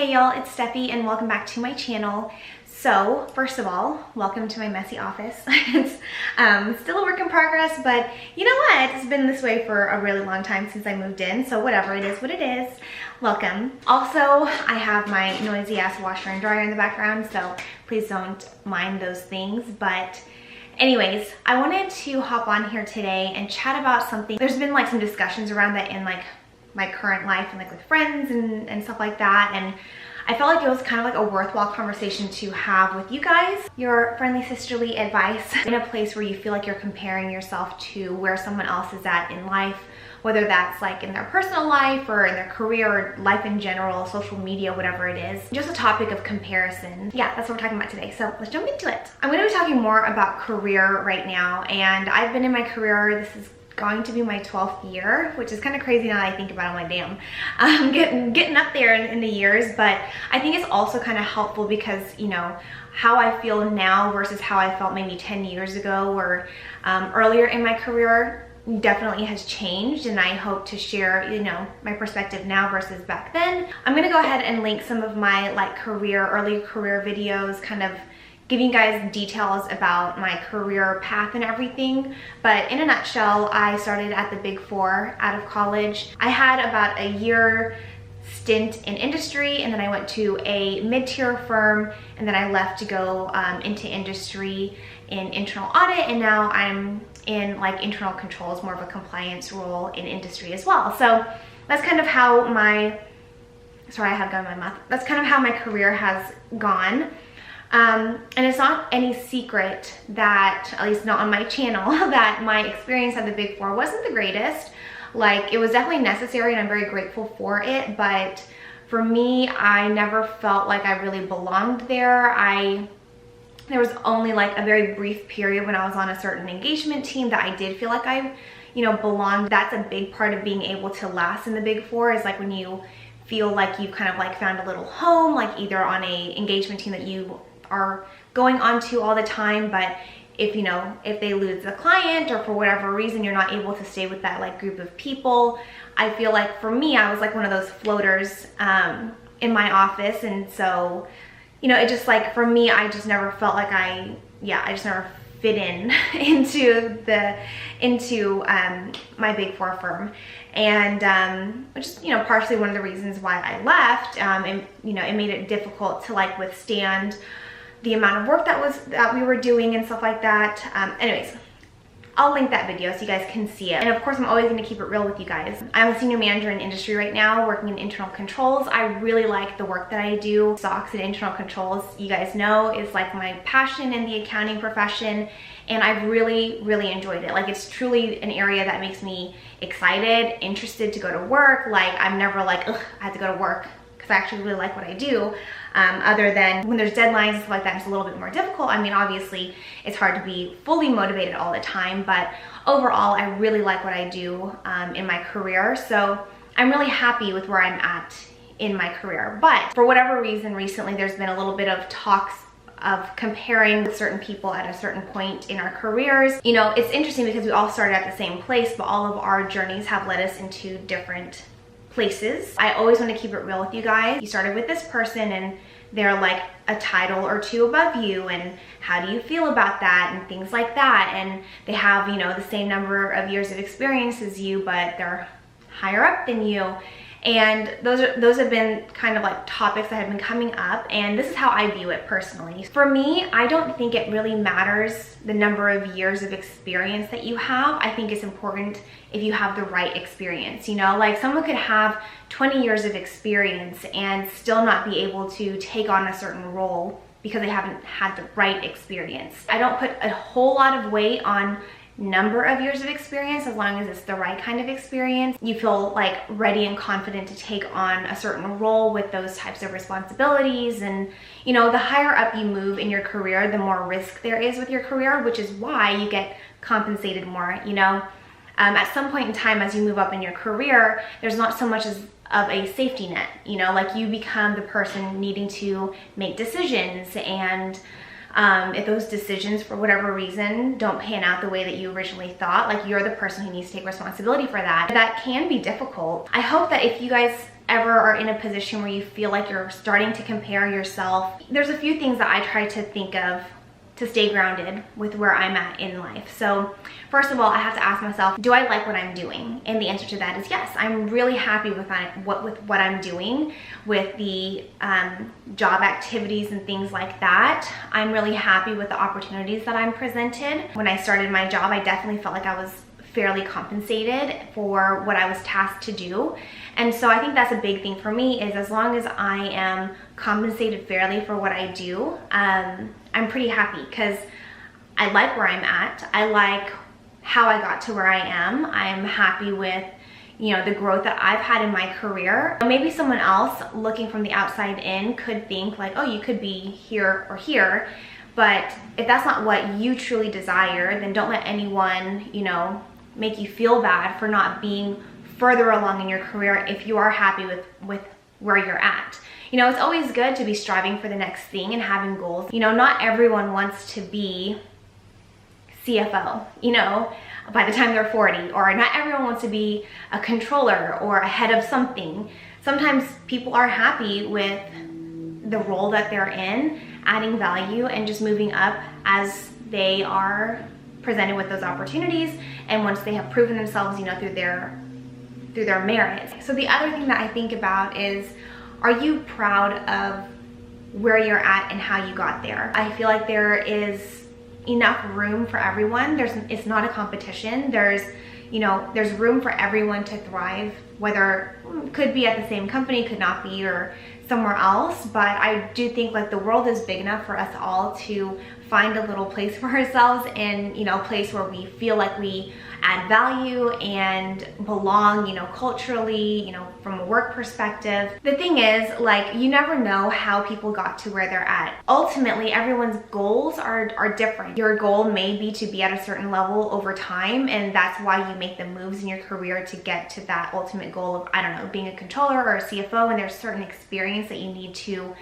Hey y'all, it's Steffi and welcome back to my channel. So first of all, welcome to my messy office. It's still a work in progress, but you know what? It's been this way for a really long time since I moved in, so whatever, it is what it is. Welcome. Also, I have my noisy ass washer and dryer in the background, so please don't mind those things. But anyways, I wanted to hop on here today and chat about something. There's been like some discussions around that in like my current life and like with friends and stuff like that, and I felt like it was kind of like a worthwhile conversation to have with you guys. Your friendly sisterly advice in a place where you feel like you're comparing yourself to where someone else is at in life, whether that's like in their personal life or in their career or life in general, social media, whatever it is. Just a topic of comparison. Yeah, that's what we're talking about today, so let's jump into it. I'm going to be talking more about career right now, and I've been in my career, this is going to be my 12th year, which is kind of crazy now that I think about it. I'm like, damn, I'm getting up there in the years, but I think it's also kind of helpful because, you know, how I feel now versus how I felt maybe 10 years ago or earlier in my career definitely has changed, and I hope to share, you know, my perspective now versus back then. I'm gonna go ahead and link some of my like early career videos, kind of giving you guys details about my career path and everything. But in a nutshell, I started at the Big Four out of college. I had about a year stint in industry, and then I went to a mid-tier firm, and then I left to go into industry in internal audit, and now I'm in like internal controls, more of a compliance role in industry as well. So that's kind of how my, sorry, I have gum in my mouth. That's kind of how my career has gone. And it's not any secret that, at least not on my channel, that my experience at the Big Four wasn't the greatest. Like, it was definitely necessary and I'm very grateful for it, but for me, I never felt like I really belonged there. There was only like a very brief period when I was on a certain engagement team that I did feel like I, you know, belonged. That's a big part of being able to last in the Big Four, is like when you feel like you've kind of like found a little home, like either on a engagement team that you are going on to all the time, but if, you know, if they lose the client or for whatever reason you're not able to stay with that like group of people, I feel like for me, I was like one of those floaters in my office. And so, you know, it just like, for me, I just never felt like I just never fit in into my Big Four firm. And which is, you know, partially one of the reasons why I left. And you know, it made it difficult to like withstand the amount of work that we were doing and stuff like that. Anyways, I'll link that video so you guys can see it. And of course, I'm always going to keep it real with you guys. I'm a senior manager in industry right now, working in internal controls. I really like the work that I do. SOX and internal controls, you guys know, is like my passion in the accounting profession, and I've really, really enjoyed it. Like, it's truly an area that makes me excited, interested to go to work. Like, I'm never like, ugh, I have to go to work, because I actually really like what I do. Other than when there's deadlines and stuff like that, it's a little bit more difficult. I mean, obviously, it's hard to be fully motivated all the time, but overall, I really like what I do in my career. So I'm really happy with where I'm at in my career. But for whatever reason, recently, there's been a little bit of talks of comparing with certain people at a certain point in our careers. You know, it's interesting because we all started at the same place, but all of our journeys have led us into different places. I always want to keep it real with you guys. You started with this person and they're like a title or two above you, and how do you feel about that and things like that, and they have, you know, the same number of years of experience as you, but they're higher up than you. And those have been kind of like topics that have been coming up, and this is how I view it personally. For me, I don't think it really matters the number of years of experience that you have. I think it's important if you have the right experience. You know, like someone could have 20 years of experience and still not be able to take on a certain role because they haven't had the right experience. I don't put a whole lot of weight on number of years of experience, as long as it's the right kind of experience. You feel like ready and confident to take on a certain role with those types of responsibilities. And you know, the higher up you move in your career, the more risk there is with your career, which is why you get compensated more. You know, at some point in time as you move up in your career, there's not so much as of a safety net. You know, like you become the person needing to make decisions, and if those decisions for whatever reason don't pan out the way that you originally thought, like you're the person who needs to take responsibility for that. That can be difficult. I hope that if you guys ever are in a position where you feel like you're starting to compare yourself, there's a few things that I try to think of to stay grounded with where I'm at in life. So first of all, I have to ask myself, do I like what I'm doing? And the answer to that is yes. I'm really happy with what I'm doing, with the job activities and things like that. I'm really happy with the opportunities that I'm presented. When I started my job, I definitely felt like I was fairly compensated for what I was tasked to do. And so I think that's a big thing for me, is as long as I am compensated fairly for what I do, I'm pretty happy, because I like where I'm at. I like how I got to where I am. I'm happy with, you know, the growth that I've had in my career. Maybe someone else looking from the outside in could think like, oh, you could be here or here. But if that's not what you truly desire, then don't let anyone, you know, make you feel bad for not being further along in your career if you are happy with where you're at. You know, it's always good to be striving for the next thing and having goals. You know, not everyone wants to be CFO, you know, by the time they're 40, or not everyone wants to be a controller or a head of something. Sometimes people are happy with the role that they're in, adding value and just moving up as they are presented with those opportunities, and once they have proven themselves, you know, through their merits. So the other thing that I think about is, are you proud of where you're at and how you got there? I feel like there is enough room for everyone. It's not a competition. There's room for everyone to thrive, whether it could be at the same company, could not be, or somewhere else. But I do think like the world is big enough for us all to find a little place for ourselves, and, you know, a place where we feel like we add value and belong, you know, culturally, you know, from a work perspective. The thing is, like, you never know how people got to where they're at. Ultimately, everyone's goals are different. Your goal may be to be at a certain level over time, and that's why you make the moves in your career to get to that ultimate goal of, I don't know, being a controller or a CFO, and there's certain experience that you need to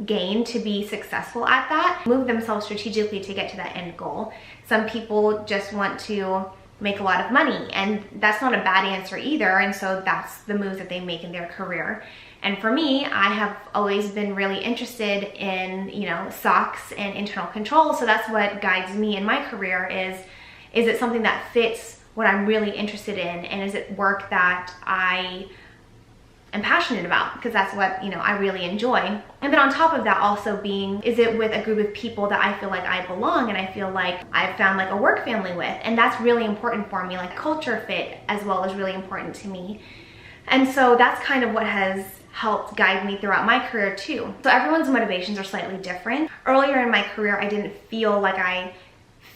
gain to be successful at that. Move themselves strategically to get to that end goal. Some people just want to make a lot of money, and that's not a bad answer either, and so that's the moves that they make in their career. And for me, I have always been really interested in, you know, SOX and internal control, so that's what guides me in my career. Is it something that fits what I'm really interested in, and is it work that I am passionate about, because that's what, you know, I really enjoy. And then on top of that, also being, is it with a group of people that I feel like I belong and I feel like I've found like a work family with, and that's really important for me. Like, culture fit as well is really important to me. And so that's kind of what has helped guide me throughout my career too. So everyone's motivations are slightly different. Earlier in my career, I didn't feel like I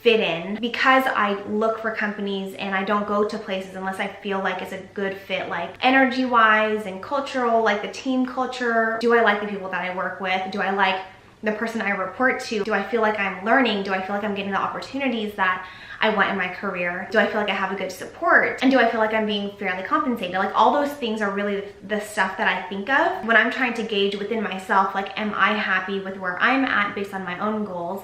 fit in, because I look for companies and I don't go to places unless I feel like it's a good fit, like energy wise and cultural, like the team culture. Do I like the people that I work with? Do I like the person I report to? Do I feel like I'm learning? Do I feel like I'm getting the opportunities that I want in my career? Do I feel like I have a good support? And do I feel like I'm being fairly compensated? Like, all those things are really the stuff that I think of when I'm trying to gauge within myself, like, am I happy with where I'm at based on my own goals?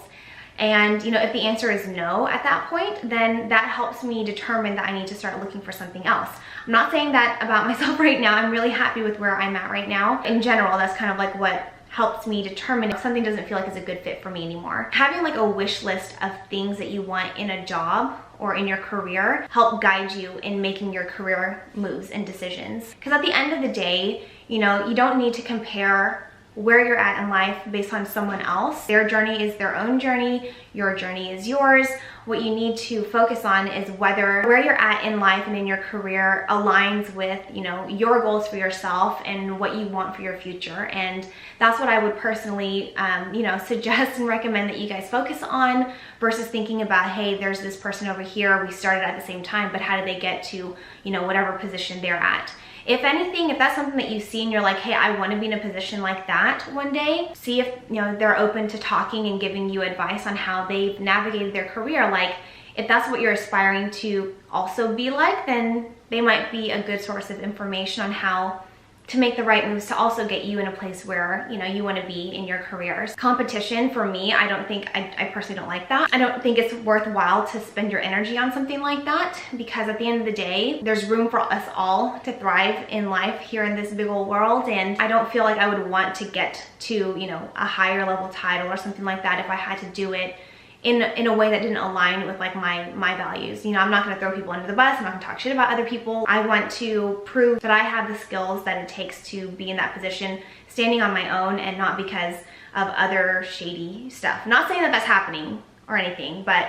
And, you know, if the answer is no at that point, then that helps me determine that I need to start looking for something else. I'm not saying that about myself right now. I'm really happy with where I'm at right now. In general, that's kind of like what helps me determine if something doesn't feel like it's a good fit for me anymore. Having like a wish list of things that you want in a job or in your career help guide you in making your career moves and decisions. Because at the end of the day, you know, you don't need to compare where you're at in life based on someone else. Their journey is their own journey, your journey is yours. What you need to focus on is whether where you're at in life and in your career aligns with, you know, your goals for yourself and what you want for your future. And that's what I would personally, you know, suggest and recommend that you guys focus on, versus thinking about, hey, there's this person over here, we started at the same time, but how did they get to, you know, whatever position they're at. If anything, if that's something that you see and you're like, hey, I want to be in a position like that one day, see if, you know, they're open to talking and giving you advice on how they've navigated their career. Like, if that's what you're aspiring to also be like, then they might be a good source of information on how to make the right moves to also get you in a place where, you know, you want to be in your careers. Competition for me, I don't think, I personally don't like that. I don't think it's worthwhile to spend your energy on something like that, because at the end of the day, there's room for us all to thrive in life here in this big old world. And I don't feel like I would want to get to, you know, a higher level title or something like that if I had to do it in a way that didn't align with like my values. You know, I'm not gonna throw people under the bus. I'm not gonna talk shit about other people. I want to prove that I have the skills that it takes to be in that position, standing on my own, and not because of other shady stuff. Not saying that that's happening or anything, but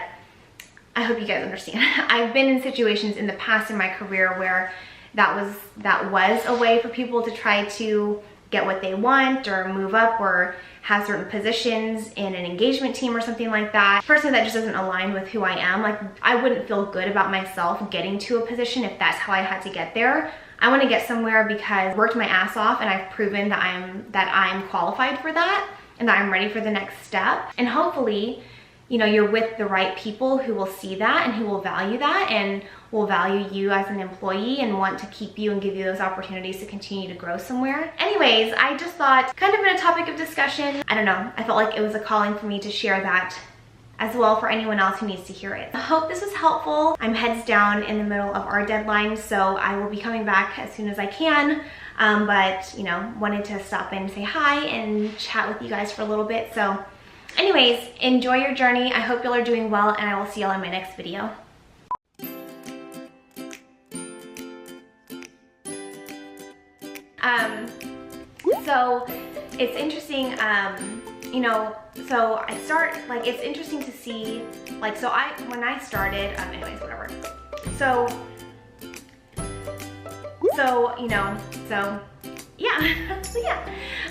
I hope you guys understand. I've been in situations in the past in my career where that was a way for people to try to get what they want or move up or have certain positions in an engagement team or something like that. Personally, that just doesn't align with who I am. Like, I wouldn't feel good about myself getting to a position if that's how I had to get there. I want to get somewhere because I worked my ass off and I've proven that I'm qualified for that and that I'm ready for the next step. And hopefully, you know, you're with the right people who will see that and who will value that and will value you as an employee and want to keep you and give you those opportunities to continue to grow somewhere. Anyways, I just thought, kind of in a topic of discussion, I don't know, I felt like it was a calling for me to share that as well for anyone else who needs to hear it. I hope this was helpful. I'm heads down in the middle of our deadline, so I will be coming back as soon as I can. But, you know, wanted to stop in and say hi and chat with you guys for a little bit. So anyways, enjoy your journey. I hope y'all are doing well, and I will see y'all in my next video. So it's interesting, you know, so I start, like, it's interesting to see, like, so when I started, anyways, whatever. So, you know, so yeah, so yeah.